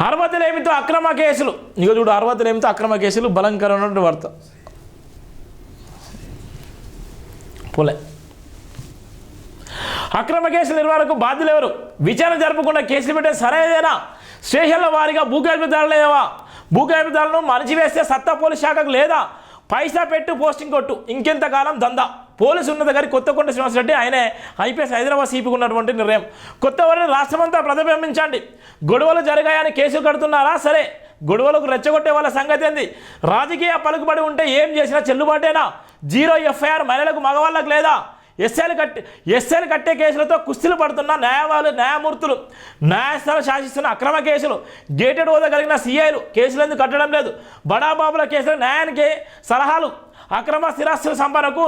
అర్వతలేమితో అక్రమ కేసులు. ఇక చూడు, అర్వతలేమితో అక్రమ కేసులు బలంకరమైనటువంటి వార్త. పోలే అక్రమ కేసుల నిర్వహణకు బాధ్యులు ఎవరు? విచారణ జరపకుండా కేసులు పెట్టే సరైనదేనా? స్టేషన్ల వారీగా భూకల్పిదారులు లేవా? భూకల్పిదారులను మణిచివేస్తే సత్తా పోలీస్ శాఖకు లేదా? పైసా పెట్టు పోస్టింగ్ కొట్టు, ఇంకెంతకాలం దందా. పోలీసు ఉన్నత గారి కొత్తకొండ శ్రీనివాసరెడ్డి ఆయనే ఐపీఎస్ హైదరాబాద్ సిపికి ఉన్నటువంటి నిర్ణయం. కొత్త వారిని రాష్ట్రమంతా ప్రతిబింబించండి. గొడవలు జరిగాయని కేసులు కడుతున్నారా? సరే, గొడవలకు రెచ్చగొట్టే వాళ్ళ సంగతి ఏంది? రాజకీయ పలుకుబడి ఉంటే ఏం చేసినా చెల్లుబాటేనా? 0 ఎఫ్ఐఆర్ మహిళలకు మగవాళ్ళకు లేదా? ఎస్ఐలు కట్టే కేసులతో కుస్తీలు పడుతున్న న్యాయమూర్తులు, న్యాయస్థానం శాసిస్తున్న అక్రమ కేసులు, గేటెడ్ హోదా కలిగిన సిఐలు కేసులు ఎందుకు కట్టడం లేదు? బడాబాబుల కేసులు న్యాయానికి సలహాలు, అక్రమ స్థిరాస్తుల సంపదకు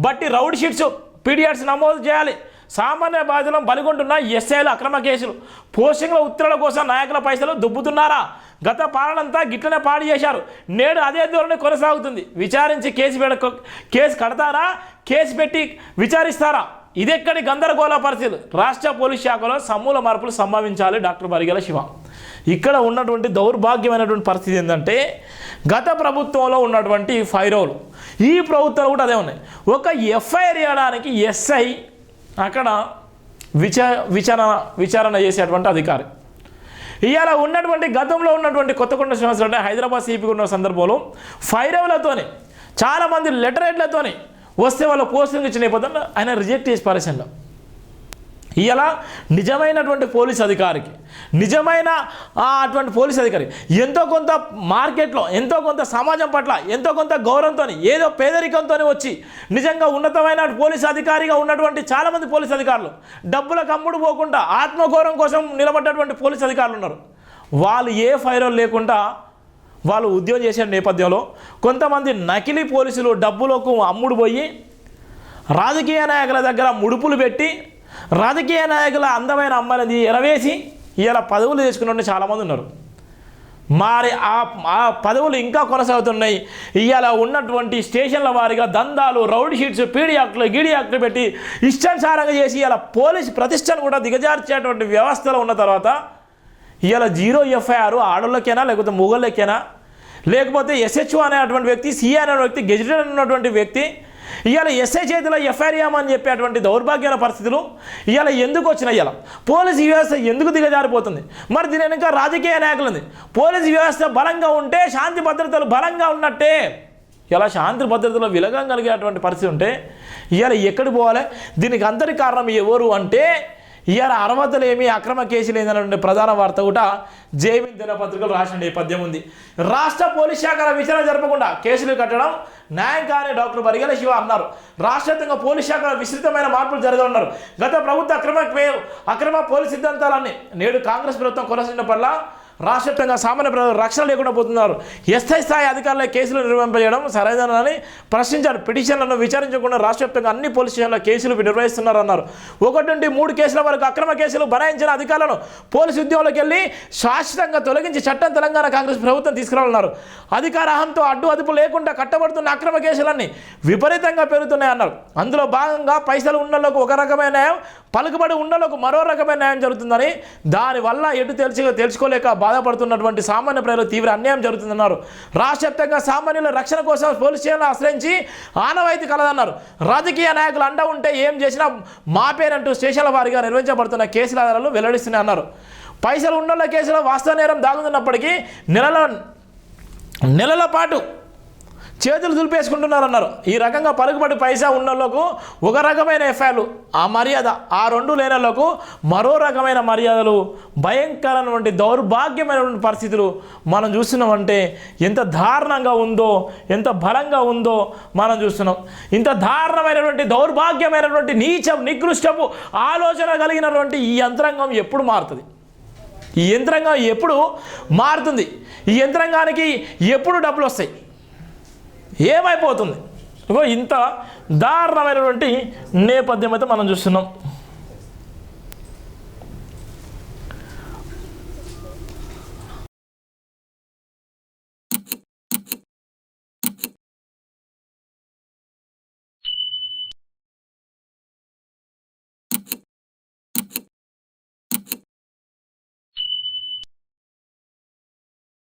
బట్టి రౌడ్ షీట్స్ పీడియాట్స్ నమోదు చేయాలి. సామాన్య బాధితులను బలిగొంటున్న ఎస్ఐలు అక్రమ కేసులు, పోస్టింగ్ల ఉత్తర్వుల కోసం నాయకుల పైసలు దుబ్బుతున్నారా? గత పాలనంతా గిట్లనే పాడు చేశారు. నేడు అదే ధోరణి కొనసాగుతుంది. విచారించి కేసు కడతారా? కేసు పెట్టి విచారిస్తారా? ఇదెక్కడి గందరగోళ పరిస్థితులు. రాష్ట్ర పోలీస్ శాఖలో సమూల మార్పులు సంభవించాలి. డాక్టర్ బరిగెల శివ. ఇక్కడ ఉన్నటువంటి దౌర్భాగ్యమైనటువంటి పరిస్థితి ఏంటంటే, గత ప్రభుత్వంలో ఉన్నటువంటి ఫైరోలు ఈ ప్రభుత్వాలు కూడా అదే ఉన్నాయి. ఒక ఎఫ్ఐఆర్ ఇవ్వడానికి ఎస్ఐ అక్కడ విచారణ చేసేటువంటి అధికారి. ఇవాళ ఉన్నటువంటి గతంలో ఉన్నటువంటి కొత్తకొండ శ్రీనివాసరెడ్డి హైదరాబాద్ సిపికి ఉన్న సందర్భంలో ఫైరవులతోని చాలామంది లెటర్ హెడ్లతోని వస్తే వాళ్ళ పోస్టింగ్ ఇచ్చిన నేపథ్యంలో ఆయన రిజెక్ట్ చేసి పారేసాడు. ఇలా నిజమైనటువంటి పోలీస్ అధికారికి, నిజమైన అటువంటి పోలీస్ అధికారి ఎంతో కొంత మార్కెట్లో, ఎంతో కొంత సమాజం పట్ల ఎంతో కొంత గౌరవంతో, ఏదో పేదరికంతో వచ్చి నిజంగా ఉన్నతమైన పోలీస్ అధికారిగా ఉన్నటువంటి చాలామంది పోలీస్ అధికారులు డబ్బులకు అమ్ముడు పోకుండా ఆత్మగౌరవం కోసం నిలబడ్డటువంటి పోలీస్ అధికారులు ఉన్నారు. వాళ్ళు ఏ ఫైరల్ లేకుండా వాళ్ళు ఉద్యోగం చేసే నేపథ్యంలో కొంతమంది నకిలీ పోలీసులు డబ్బులకు అమ్ముడు పోయి రాజకీయ నాయకుల దగ్గర ముడుపులు పెట్టి రాజకీయ నాయకుల అందమైన అమ్మాయిని ఎరవేసి ఇలా పదవులు తెచ్చుకున్న చాలామంది ఉన్నారు. మరి ఆ పదవులు ఇంకా కొనసాగుతున్నాయి. ఇవాళ ఉన్నటువంటి స్టేషన్ల వారీగా దందాలు, రౌడ్ షీట్స్, పీడీ యాక్టులు, గీడీ యాక్టులు పెట్టి ఇష్టానుసారంగా చేసి ఇలా పోలీసు ప్రతిష్టను కూడా దిగజార్చేటువంటి వ్యవస్థలో ఉన్న తర్వాత ఇవాళ 0 ఎఫ్ఐఆర్ ఆడోళ్ళకేనా లేకపోతే మొగోళ్ళకేనా, లేకపోతే ఎస్హెచ్ఓ అనేటువంటి వ్యక్తి, సిఐ అనే వ్యక్తి, గెజిటెడ్ ఉన్నటువంటి వ్యక్తి ఇవాళ ఎస్ఐ చేతిలో ఎఫ్ఐఆర్ ఇవ్వమని చెప్పేటువంటి దౌర్భాగ్యమైన పరిస్థితులు ఇవాళ ఎందుకు వచ్చినాయి? ఇలా పోలీసు వ్యవస్థ ఎందుకు దిగజారిపోతుంది? మరి దీని వెనుక రాజకీయ నాయకులు ఉంది. పోలీసు వ్యవస్థ బలంగా ఉంటే శాంతి భద్రతలు బలంగా ఉన్నట్టే. ఇలా శాంతి భద్రతలో విలగం కలిగేటువంటి పరిస్థితి ఉంటే ఇవాళ ఎక్కడికి పోవాలి? దీనికి అంతటి కారణం ఎవరు అంటే ఇవాళ అర్హతలేమి అక్రమ కేసులు ఏందనే ప్రధాన వార్త కూడా జైమిన్ దినపత్రికలు రాసిన నేపథ్యం ఉంది. రాష్ట్ర పోలీస్ శాఖల విచారణ జరపకుండా కేసులు కట్టడం న్యాయం కాని డాక్టర్ బరిగెల శివ అన్నారు. రాష్ట్రవ్యాప్తంగా పోలీస్ శాఖల విస్తృతమైన మార్పులు జరగనున్నారు. గత ప్రభుత్వ అక్రమ పోలీస్ సిద్ధాంతాలన్నీ నేడు కాంగ్రెస్ ప్రభుత్వం కొనసాగినప్పట్లా రాష్ట్రవ్యాప్తంగా సామాన్య ప్రజలు రక్షణ లేకుండా పోతున్నారు. ఎస్ఐ స్థాయి అధికారుల కేసులు నిర్వహింపజేయడం సరైనదని ప్రశ్నించారు. పిటిషన్లను విచారించకుండా రాష్ట్రవ్యాప్తంగా అన్ని పోలీస్ స్టేషన్ల కేసులు నిర్వహిస్తున్నారన్నారు. 1 నుండి 3 కేసుల వరకు అక్రమ కేసులు బనాయించిన అధికారులను పోలీసు ఉద్యోగులకు వెళ్ళి శాశ్వతంగా తొలగించి చట్టం తెలంగాణ కాంగ్రెస్ ప్రభుత్వం తీసుకురావాలన్నారు. అధికార అహంతో అడ్డు లేకుండా కట్టబడుతున్న అక్రమ కేసులన్నీ విపరీతంగా పెరుగుతున్నాయన్నారు. అందులో భాగంగా పైసలు ఉన్నోళ్ళకు ఒక రకమైన న్యాయం, పలుకుబడి ఉన్నోళ్ళకు మరో రకమైన న్యాయం జరుగుతుందని, దానివల్ల ఎటు తెలుసుకోలేక బాధపడుతున్నటువంటి సామాన్య ప్రజలు తీవ్ర అన్యాయం జరుగుతుందన్నారు. రాష్ట్రవ్యాప్తంగా సామాన్యుల రక్షణ కోసం పోలీస్ స్టేషన్లు ఆశ్రయించి ఆనవాయితీ కలదన్నారు. రాజకీయ నాయకులు అండ ఉంటే ఏం చేసినా మాపేనంటూ స్టేషన్ల వారీగా నిర్వహించబడుతున్న కేసుల ఆధారాలు వెల్లడిస్తున్నాయి అన్నారు. పైసలు ఉన్నోళ్ళ కేసులో వాస్తవ నేరం దాగుతున్నప్పటికీ నెలల పాటు చేతులు దులిపేసుకుంటున్నారన్నారు. ఈ రకంగా పలుకుబడి పైసా ఉన్నోళ్లకు ఒక రకమైన ఎఫ్ఐఆర్లు ఆ మర్యాద, ఆ 2 లేనోళ్లకు మరో రకమైన మర్యాదలు, భయంకరమైనటువంటి దౌర్భాగ్యమైనటువంటి పరిస్థితులు మనం చూస్తున్నామంటే ఎంత దారుణంగా ఉందో, ఎంత బలంగా ఉందో మనం చూస్తున్నాం. ఇంత దారుణమైనటువంటి దౌర్భాగ్యమైనటువంటి నికృష్టపు ఆలోచన కలిగినటువంటి ఈ యంత్రాంగం ఎప్పుడు మారుతుంది? ఈ యంత్రాంగం ఎప్పుడు మారుతుంది? ఈ యంత్రాంగానికి ఎప్పుడు డబ్బులు వస్తాయి? ఏమైపోతుంది? ఇంత దారుణమైనటువంటి నేపథ్యం అయితే మనం చూస్తున్నాం.